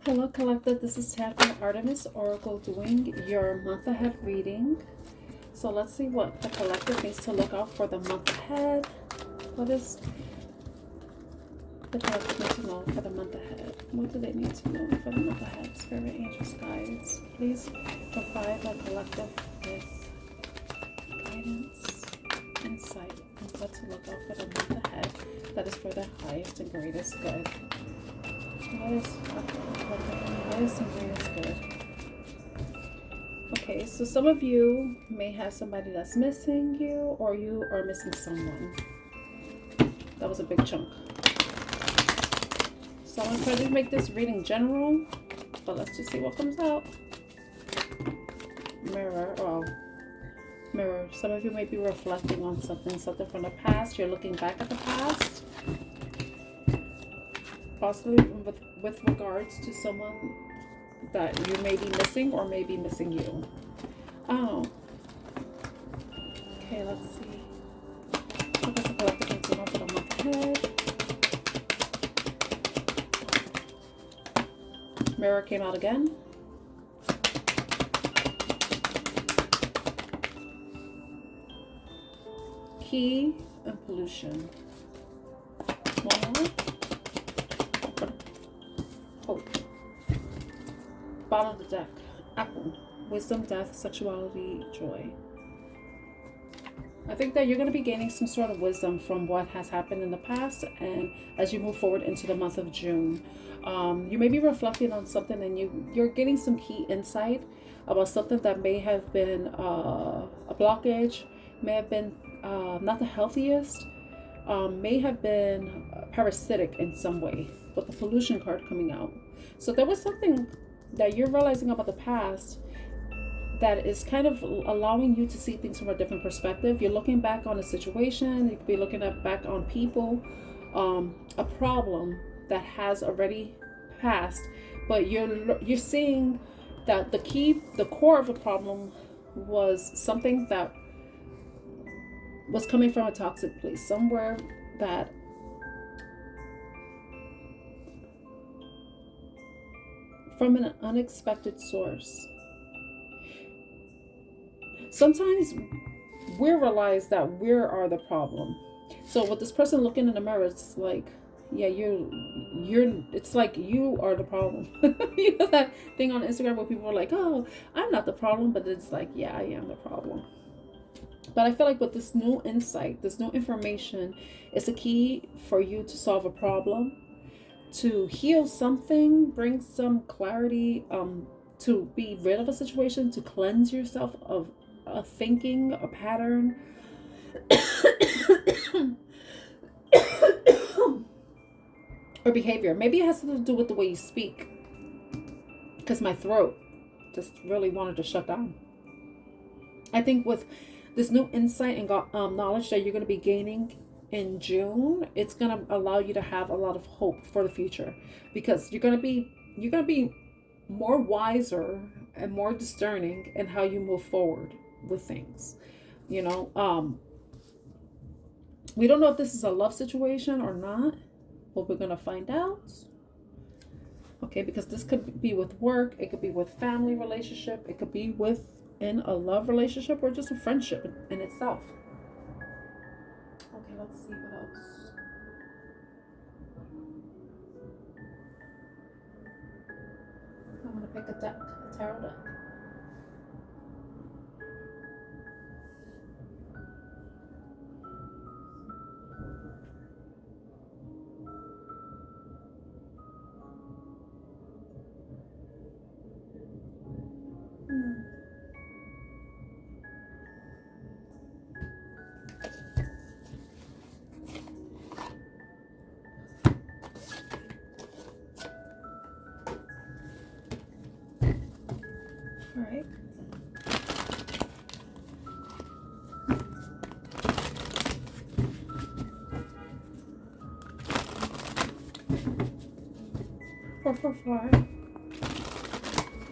Hello, Collective. This is Tab from Artemis Oracle doing your month ahead reading. So let's see what the collective needs to look out for the month ahead. What is the collective need to know for the month ahead? What do they need to know for the month ahead? Spirit, angels, guides, please provide the collective with guidance, insight, and what to look out for the month ahead. That is for their highest and greatest good. What is highest and greatest good? Okay, so some of you may have somebody that's missing you, or you are missing someone. That was a big chunk. So I'm going to try to make this reading general, but let's just see what comes out. Mirror. Oh, mirror. Some of you may be reflecting on something from the past. You're looking back at the past, possibly with regards to someone that you may be missing or may be missing you. Oh. Okay, let's see. What does the collective need to know for the month ahead? Mirror came out again. Key and pollution. One more. Hope. Bottom of the deck. Apple. Wisdom, death, sexuality, joy. I think that you're going to be gaining some sort of wisdom from what has happened in the past, and as you move forward into the month of June, you may be reflecting on something, and you're getting some key insight about something that may have been a blockage, may have been not the healthiest, may have been parasitic in some way, with the pollution card coming out. So there was something that you're realizing about the past that is kind of allowing you to see things from a different perspective. You're looking back on a situation, you could be looking back on people, a problem that has already passed, but you're seeing that the core of the problem was something that was coming from a toxic place, somewhere that from an unexpected source. Sometimes we realize that we are the problem. So with this person looking in the mirror, it's like, yeah, you're it's like you are the problem. You know that thing on Instagram where people are like, oh, I'm not the problem, but it's like, yeah, I am the problem. But I feel like with this new insight, this new information, it's a key for you to solve a problem, to heal something, bring some clarity, to be rid of a situation, to cleanse yourself of a thinking, a pattern, or behavior. Maybe it has to do with the way you speak, because my throat just really wanted to shut down. I think with this new insight and knowledge that you're going to be gaining in June, it's going to allow you to have a lot of hope for the future, because you're going to be more wiser and more discerning in how you move forward with things. You know, we don't know if this is a love situation or not, but we're going to find out. Okay, because this could be with work, it could be with family relationship, it could be in a love relationship, or just a friendship in itself. Okay, let's see what else. I'm going to pick a deck, a tarot deck. All right. Four.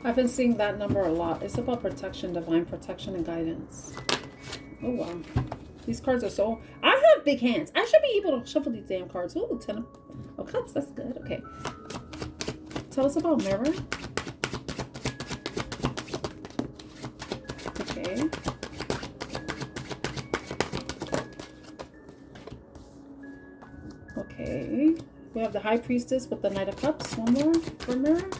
I've been seeing that number a lot. It's about protection, divine protection, and guidance. Oh wow, these cards are so. I have big hands. I should be able to shuffle these damn cards. Ooh, 10 of cups. That's good. Okay. Tell us about mirror. Okay. Okay. We have the High Priestess with the Knight of Cups. One more for mirror.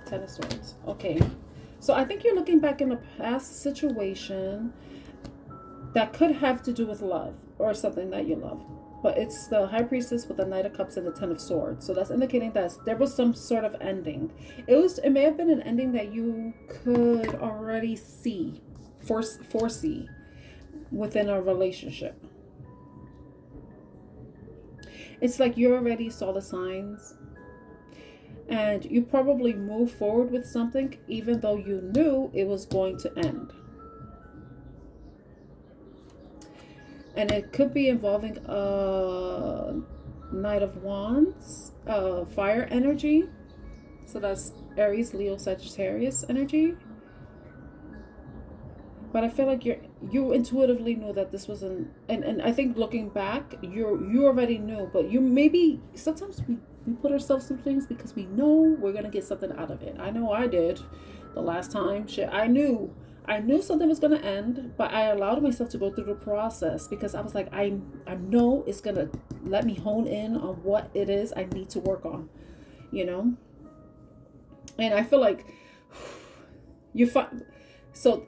Ten of Swords. Okay. So I think you're looking back in a past situation that could have to do with love or something that you love. But it's the High Priestess with the Knight of Cups and the Ten of Swords. So that's indicating that there was some sort of ending. It may have been an ending that you could already see, foresee within a relationship. It's like you already saw the signs. And you probably moved forward with something even though you knew it was going to end. And it could be involving a Knight of Wands, fire energy. So that's Aries, Leo, Sagittarius energy. But I feel like you intuitively knew that this was and I think looking back, you already knew, but you maybe sometimes we put ourselves through things because we know we're gonna get something out of it. I know I did the last time. Shit, I knew something was gonna end, but I allowed myself to go through the process because I was like, I know it's gonna let me hone in on what it is I need to work on, you know. And I feel like you find so.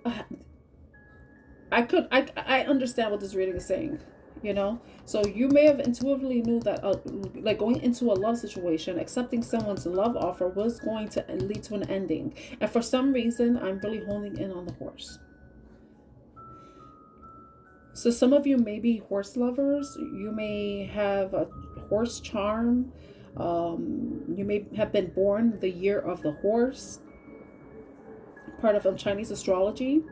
I understand what this reading is saying, you know? So you may have intuitively knew that like going into a love situation, accepting someone's love offer was going to lead to an ending. And for some reason, I'm really honing in on the horse. So some of you may be horse lovers. You may have a horse charm. You may have been born the year of the horse, part of Chinese astrology.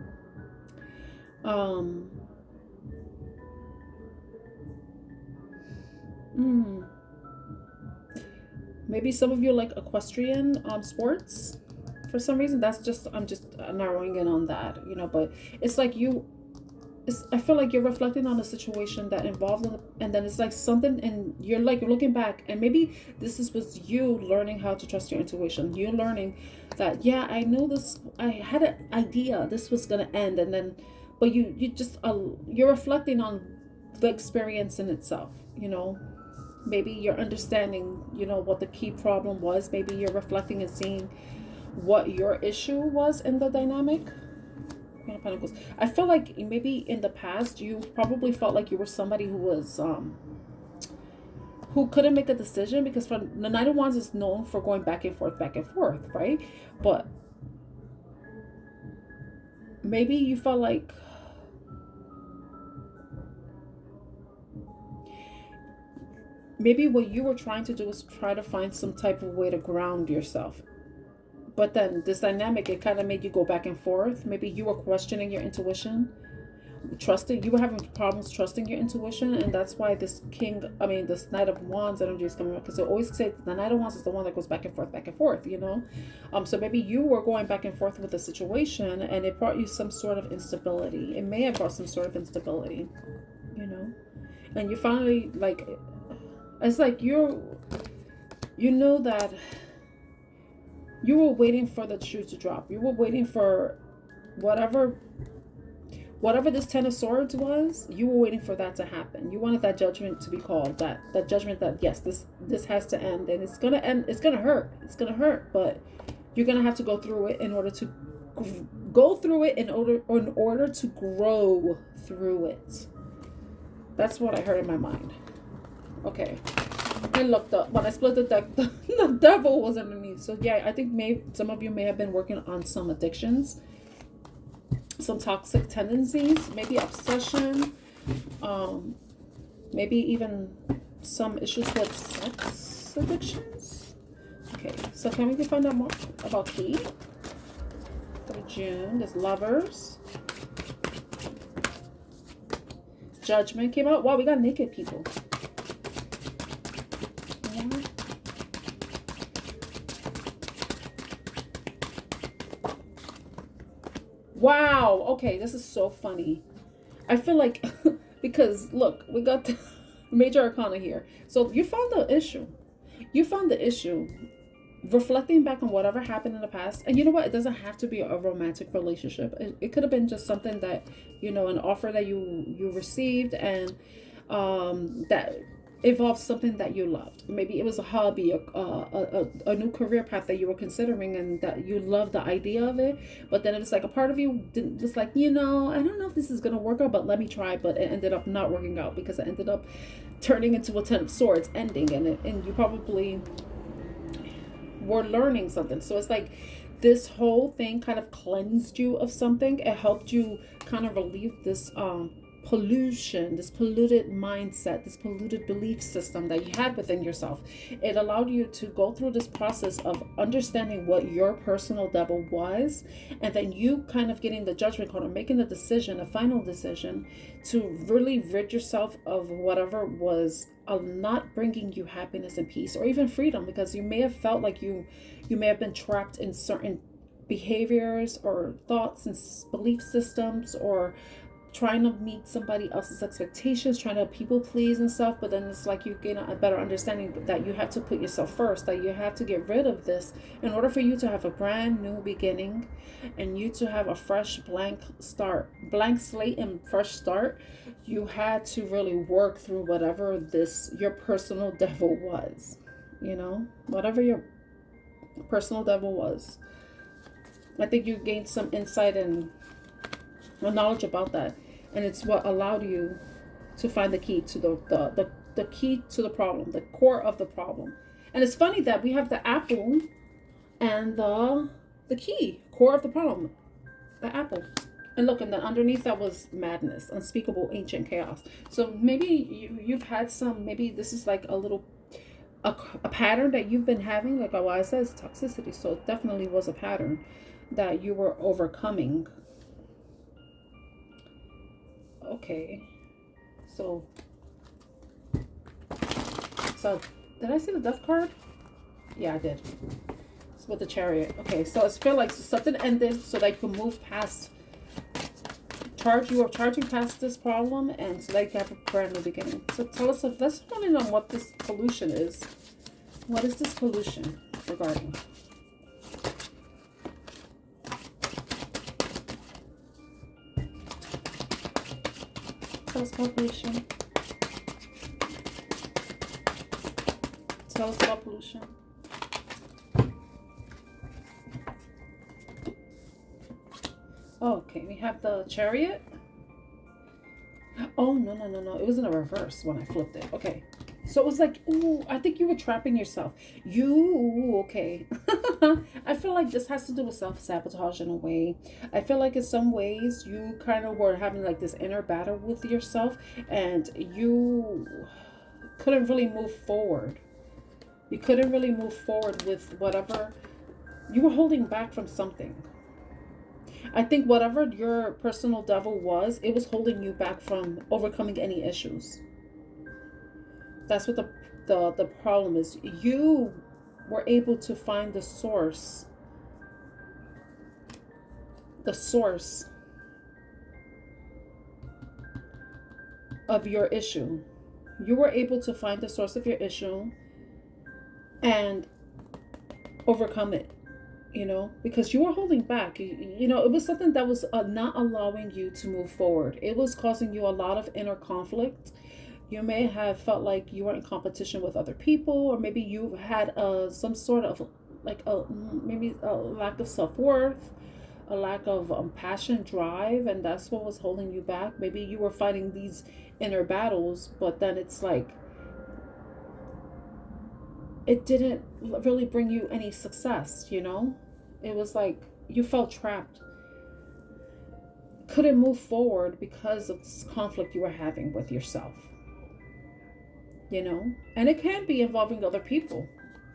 Maybe some of you like equestrian sports for some reason. I'm just narrowing in on that, you know. But it's like I feel like you're reflecting on a situation that involved and then it's like something, and you're looking back, and maybe was you learning how to trust your intuition. You're learning that, yeah, I knew this, I had an idea this was gonna end, and then but you're reflecting on the experience in itself, you know. Maybe you're understanding, you know, what the key problem was. Maybe you're reflecting and seeing what your issue was in the dynamic. Queen of Pentacles. I feel like maybe in the past you probably felt like you were somebody who was who couldn't make a decision, because the Knight of Wands is known for going back and forth, right? But maybe you felt like maybe what you were trying to do was try to find some type of way to ground yourself. But then this dynamic, it kind of made you go back and forth. Maybe you were questioning your intuition, you were having problems trusting your intuition. And that's why this Knight of Wands energy is coming up. Because they always say the Knight of Wands is the one that goes back and forth, you know. So maybe you were going back and forth with the situation, and it brought you some sort of instability. It may have brought some sort of instability, you know. And you finally, like, it's like you know that you were waiting for the shoe to drop. You were waiting for whatever this Ten of Swords was. You were waiting for that to happen. You wanted that judgment to be called. That judgment that, yes, this has to end, and it's gonna end. It's gonna hurt. It's gonna hurt, but you're gonna have to go through it in order to grow through it. That's what I heard in my mind. Okay. I looked up when I split the deck. The devil was underneath. So yeah, I think some of you may have been working on some addictions, some toxic tendencies, maybe obsession, maybe even some issues with sex addictions. Okay, so can we find out more about Key for June? There's Lovers. Judgment came out. Wow, we got naked people. Wow. Okay, this is so funny. I feel like because look, we got the major arcana here. So you found the issue. You found the issue. Reflecting back on whatever happened in the past, and you know what, it doesn't have to be a romantic relationship. It could have been just something that, an offer that you received, and that involves something that you loved. Maybe it was a hobby, a new career path that you were considering, and that you loved the idea of it. But then it was like a part of you didn't, was like, I don't know if this is gonna work out, but let me try. But it ended up not working out because it ended up turning into a 10 of swords, ending, and you probably were learning something. So it's like this whole thing kind of cleansed you of something. It helped you kind of relieve this pollution, this polluted mindset, this polluted belief system that you had within yourself. It allowed you to go through this process of understanding what your personal devil was, and then you kind of getting the judgment call or making the decision, a final decision, to really rid yourself of whatever was not bringing you happiness and peace, or even freedom, because you may have felt like you may have been trapped in certain behaviors or thoughts and belief systems, or trying to meet somebody else's expectations, trying to people please and stuff. But then it's like you gain a better understanding that you have to put yourself first, that you have to get rid of this in order for you to have a brand new beginning, and you to have a fresh blank slate and fresh start. You had to really work through whatever your personal devil was, whatever your personal devil was. I think you gained some insight and knowledge about that, and it's what allowed you to find the key to the key to the problem, the core of the problem. And it's funny that we have the apple and the key, core of the problem, the apple. And look, and then underneath that was madness, unspeakable ancient chaos. So maybe you've had some, maybe this is like a pattern that you've been having, like I said, it's toxicity. So it definitely was a pattern that you were overcoming. Okay, so did I see the death card? Yeah, I did. It's with the chariot. Okay, so it's feel like something ended so that you can move past. You are charging past this problem, and so that you have a brand new beginning. So tell us, let's hone in on what this pollution is. What is this pollution regarding? Tell us about pollution. Tell us about pollution. Okay, we have the chariot. Oh, no. It was in a reverse when I flipped it. Okay. So it was like, ooh, I think you were trapping yourself. Okay. I feel like this has to do with self-sabotage in a way. I feel like in some ways you kind of were having like this inner battle with yourself, and you couldn't really move forward. You couldn't really move forward with whatever. You were holding back from something. I think whatever your personal devil was, it was holding you back from overcoming any issues. That's what the problem is. You were able to find the source of your issue. You were able to find the source of your issue and overcome it. Because you were holding back. It was something that was not allowing you to move forward. It was causing you a lot of inner conflict. You may have felt like you were in competition with other people, or maybe you had some sort of maybe a lack of self-worth, a lack of passion, drive, and that's what was holding you back. Maybe you were fighting these inner battles, but then it's like it didn't really bring you any success. It was like you felt trapped, couldn't move forward because of this conflict you were having with yourself. And it can be involving other people,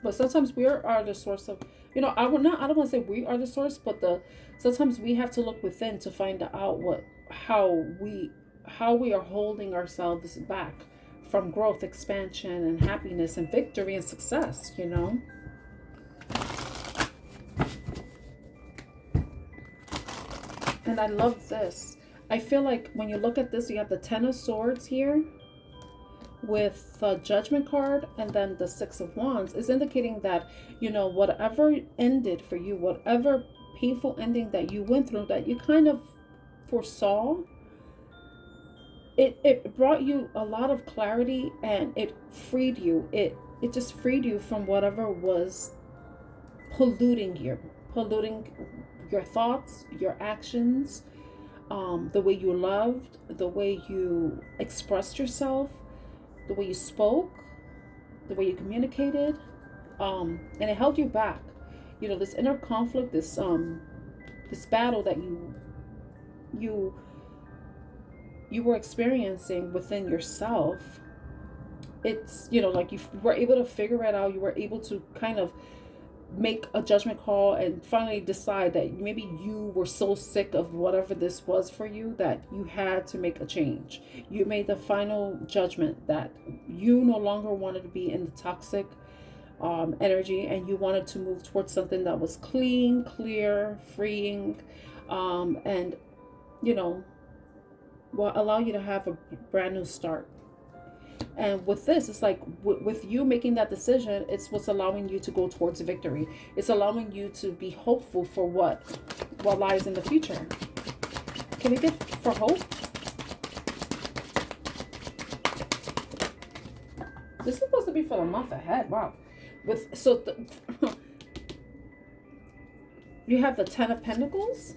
but sometimes we are the source of, I don't want to say we are the source, but sometimes we have to look within to find out how we are holding ourselves back from growth, expansion, and happiness, and victory, and success. And I love this. I feel like when you look at this, you have the 10 of Swords here with the Judgment card and then the Six of Wands is indicating that, whatever ended for you, whatever painful ending that you went through, that you kind of foresaw, it brought you a lot of clarity, and it freed you. It just freed you from whatever was polluting your thoughts, your actions, the way you loved, the way you expressed yourself, the way you spoke, the way you communicated, and it held you back. This inner conflict, this battle that you were experiencing within yourself. It's like you were able to figure it out. You were able to kind of make a judgment call and finally decide that maybe you were so sick of whatever this was for you that you had to make a change. You made the final judgment that you no longer wanted to be in the toxic energy, and you wanted to move towards something that was clean, clear, freeing, and will allow you to have a brand new start. And with this, it's like with you making that decision, it's what's allowing you to go towards victory. It's allowing you to be hopeful for what lies in the future. Can we get for hope? This is supposed to be for the month ahead. Wow. You have the Ten of Pentacles.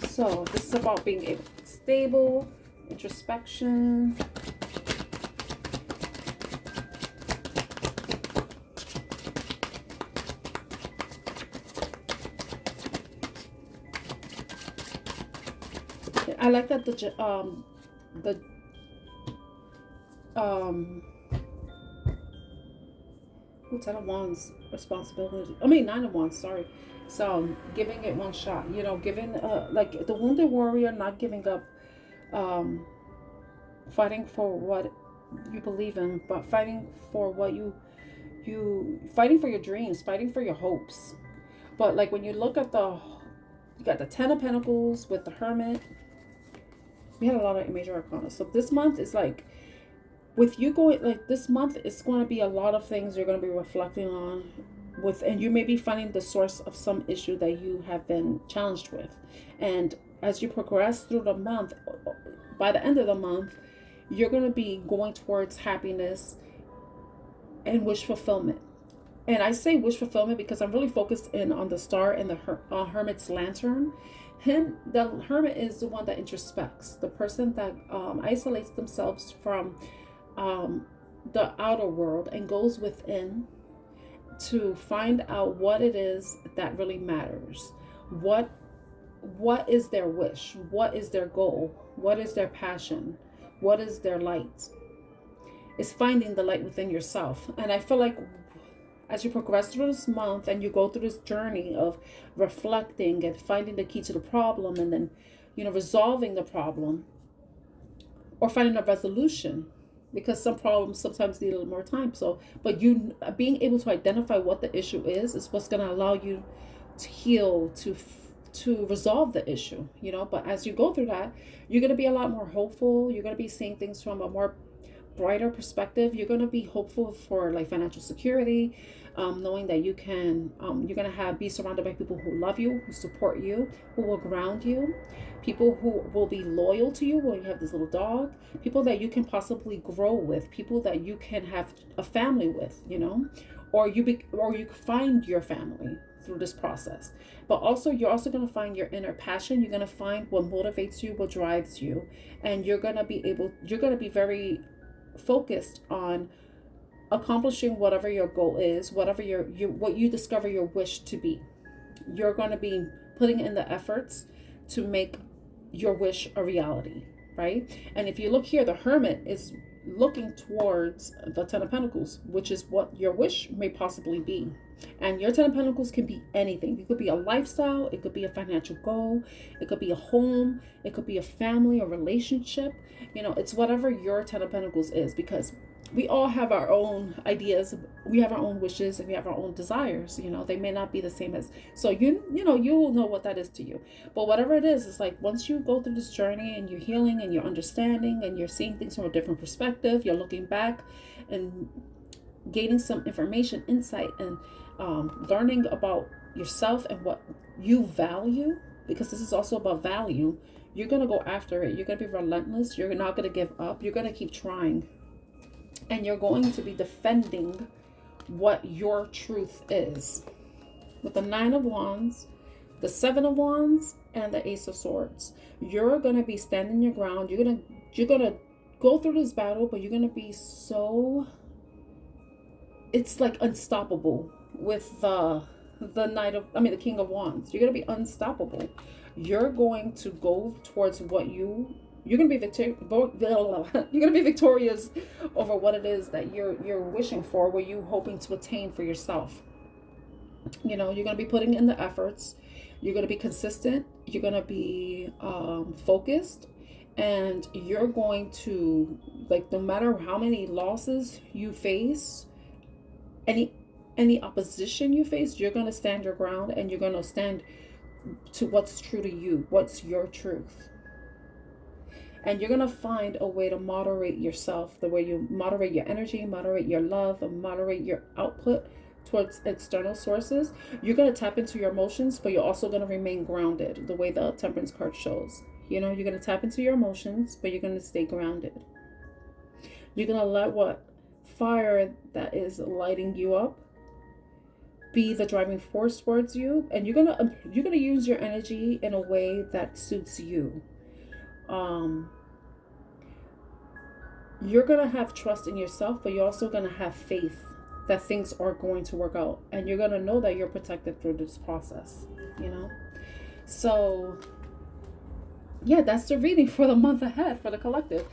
So this is about being able to be stable, introspection. I like that Ten of Wands responsibility. Nine of Wands, sorry. So giving it one shot, giving like the wounded warrior, not giving up, fighting for what you believe in, but fighting for what you fighting for your dreams, fighting for your hopes. But like when you look at you got the Ten of Pentacles with the Hermit. We had a lot of major arcana. So this month is like, with you going, like this month is going to be a lot of things you're going to be reflecting on and you may be finding the source of some issue that you have been challenged with. And as you progress through the month, by the end of the month, you're going to be going towards happiness and wish fulfillment. And I say wish fulfillment because I'm really focused in on the star and the Hermit's lantern. The Hermit is the one that introspects, the person that isolates themselves from the outer world and goes within to find out what it is that really matters. What is their wish? What is their goal? What is their passion? What is their light? It's finding the light within yourself. And I feel like as you progress through this month and you go through this journey of reflecting and finding the key to the problem, and then, resolving the problem or finding a resolution, because some problems sometimes need a little more time. So, but you being able to identify what the issue is what's going to allow you to heal, to resolve the issue, But as you go through that, you're going to be a lot more hopeful. You're going to be seeing things from a more brighter perspective. You're going to be hopeful for like financial security, knowing that you can you're going to be surrounded by people who love you, who support you, who will ground you, people who will be loyal to you when you have this little dog, people that you can possibly grow with, people that you can have a family with, or you find your family through this process. But also you're also going to find your inner passion. You're going to find what motivates you, what drives you, and you're going to be very focused on accomplishing whatever your goal is, whatever what you discover your wish to be. You're going to be putting in the efforts to make your wish a reality, right? And if you look here, the Hermit is looking towards the Ten of Pentacles, which is what your wish may possibly be. And your Ten of Pentacles can be anything. It could be a lifestyle, it could be a financial goal, it could be a home, it could be a family or relationship. It's whatever your Ten of Pentacles is, because we all have our own ideas, we have our own wishes, and we have our own desires. You know, they may not be the same as, so you know, you will know what that is to you. But whatever it is, it's like once you go through this journey and you're healing and you're understanding and you're seeing things from a different perspective, you're looking back and gaining some information, insight, and learning about yourself and what you value, because this is also about value. You're going to go after it. You're going to be relentless. You're not going to give up. You're going to keep trying. And you're going to be defending what your truth is. With the 9 of Wands, the 7 of Wands, and the Ace of Swords, you're going to be standing your ground. You're going to go through this battle, but you're going to be so, it's like unstoppable with the King of Wands. You're going to be unstoppable. You're going to go towards what you're going to be victorious over what it is that you're wishing for, what you're hoping to attain for yourself. You know, you're going to be putting in the efforts. You're going to be consistent. You're going to be focused, and you're going to, like, no matter how many losses you face, any opposition you face, you're going to stand your ground, and you're going to stand to what's true to you, what's your truth. And you're going to find a way to moderate yourself, the way you moderate your energy, moderate your love, and moderate your output towards external sources. You're going to tap into your emotions, but you're also going to remain grounded, the way the Temperance card shows. You know, you're going to tap into your emotions, but you're going to stay grounded. You're going to let what fire that is lighting you up be the driving force towards you, and you're going to use your energy in a way that suits you. You're going to have trust in yourself, but you're also going to have faith that things are going to work out, and you're going to know that you're protected through this process, you know? So yeah, that's the reading for the month ahead for the collective.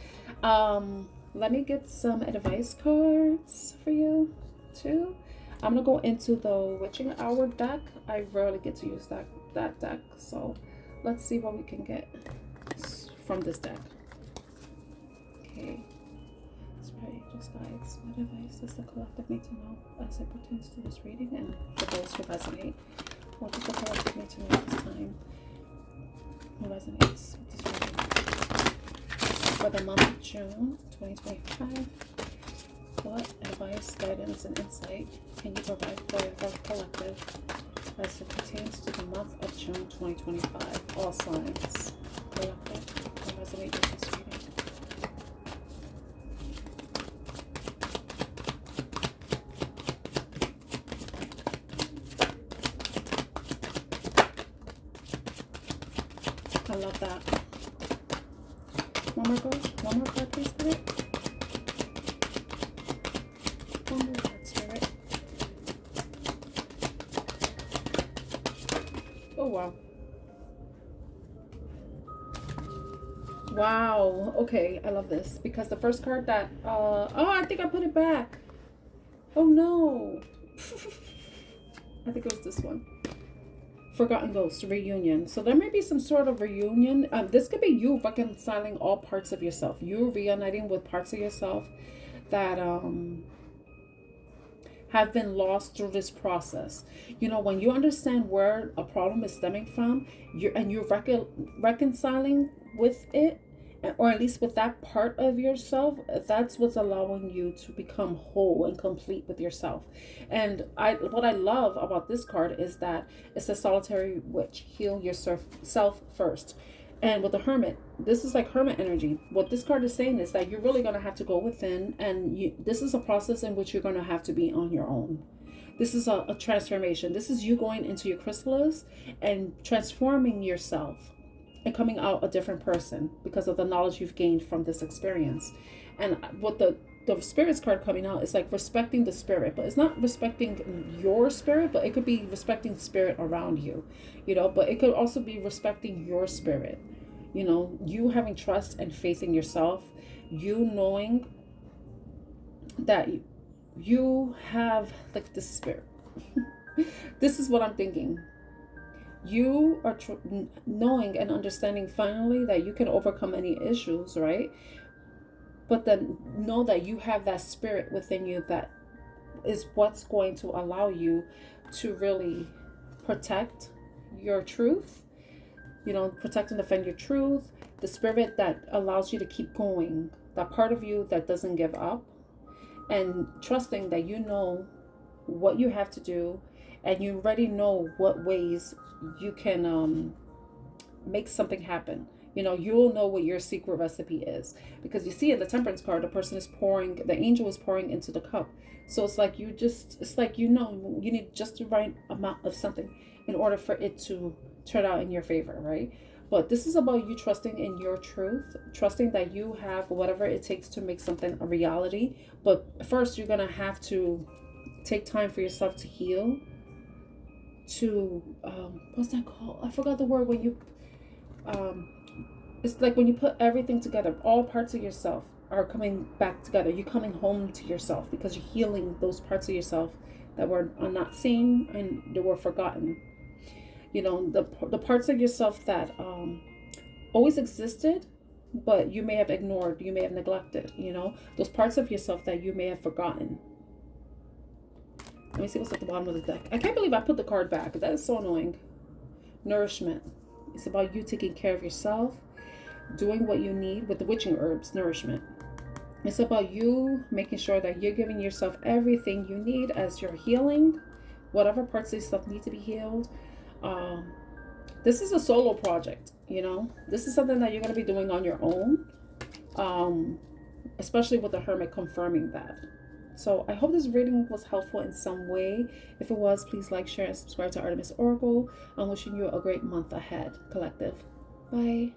Let me get some advice cards for you too. I'm going to go into the Witching Hour deck. I rarely get to use that deck, so let's see what we can get from this deck. Okay. Just guides. What advice does the collective need to know as it pertains to this reading, and for those who resonate? What does the collective need to know at this time? Who resonates with this reading? For the month of June 2025, what advice, guidance, and insight can you provide for the collective as it pertains to the month of June 2025? All signs. Collective, who resonate with this reading? I love that. One more card, please, Spirit. One more card, Spirit. Oh, wow. Wow. Okay, I love this, because the first card that, oh, I think I put it back. Oh, no. I think it was this one. Forgotten Ghost, reunion. So there may be some sort of reunion. This could be you reconciling all parts of yourself. You reuniting with parts of yourself that have been lost through this process. You know, when you understand where a problem is stemming from, you're reconciling with it, or at least with that part of yourself, that's what's allowing you to become whole and complete with yourself. And what I love about this card is that it's a solitary witch. Heal yourself first. And with the Hermit, this is like Hermit energy. What this card is saying is that you're really going to have to go within, and this is a process in which you're going to have to be on your own. This is a transformation. This is you going into your chrysalis and transforming yourself and coming out a different person because of the knowledge you've gained from this experience. And what the Spirit's card coming out is like respecting the spirit, but it's not respecting your spirit, but it could be respecting spirit around you, you know, but it could also be respecting your spirit, you know, you having trust and faith in yourself, you knowing that you have like the spirit. This is what I'm thinking. You are knowing and understanding finally that you can overcome any issues, right? But then know that you have that spirit within you that is what's going to allow you to really protect your truth, protect and defend your truth, the spirit that allows you to keep going, that part of you that doesn't give up, and trusting that you know what you have to do, and you already know what ways you can make something happen. You'll know what your secret recipe is, because you see in the temperance card, the angel is pouring into the cup. So it's like you need just the right amount of something in order for it to turn out in your favor, right? But this is about you trusting in your truth, trusting that you have whatever it takes to make something a reality. But first, you're going to have to take time for yourself to heal, to what's that called? I forgot the word. When you it's like when you put everything together, all parts of yourself are coming back together. You're coming home to yourself because you're healing those parts of yourself that were not seen and they were forgotten. The parts of yourself that always existed, but you may have ignored, you may have neglected, those parts of yourself that you may have forgotten. Let me see what's at the bottom of the deck. I can't believe I put the card back. That is so annoying. Nourishment. It's about you taking care of yourself, doing what you need with the witching herbs, nourishment. It's about you making sure that you're giving yourself everything you need as you're healing, whatever parts of yourself need to be healed. This is a solo project, This is something that you're going to be doing on your own, especially with the Hermit confirming that. So I hope this reading was helpful in some way. If it was, please like, share, and subscribe to Artemis Oracle. I'm wishing you a great month ahead, collective. Bye.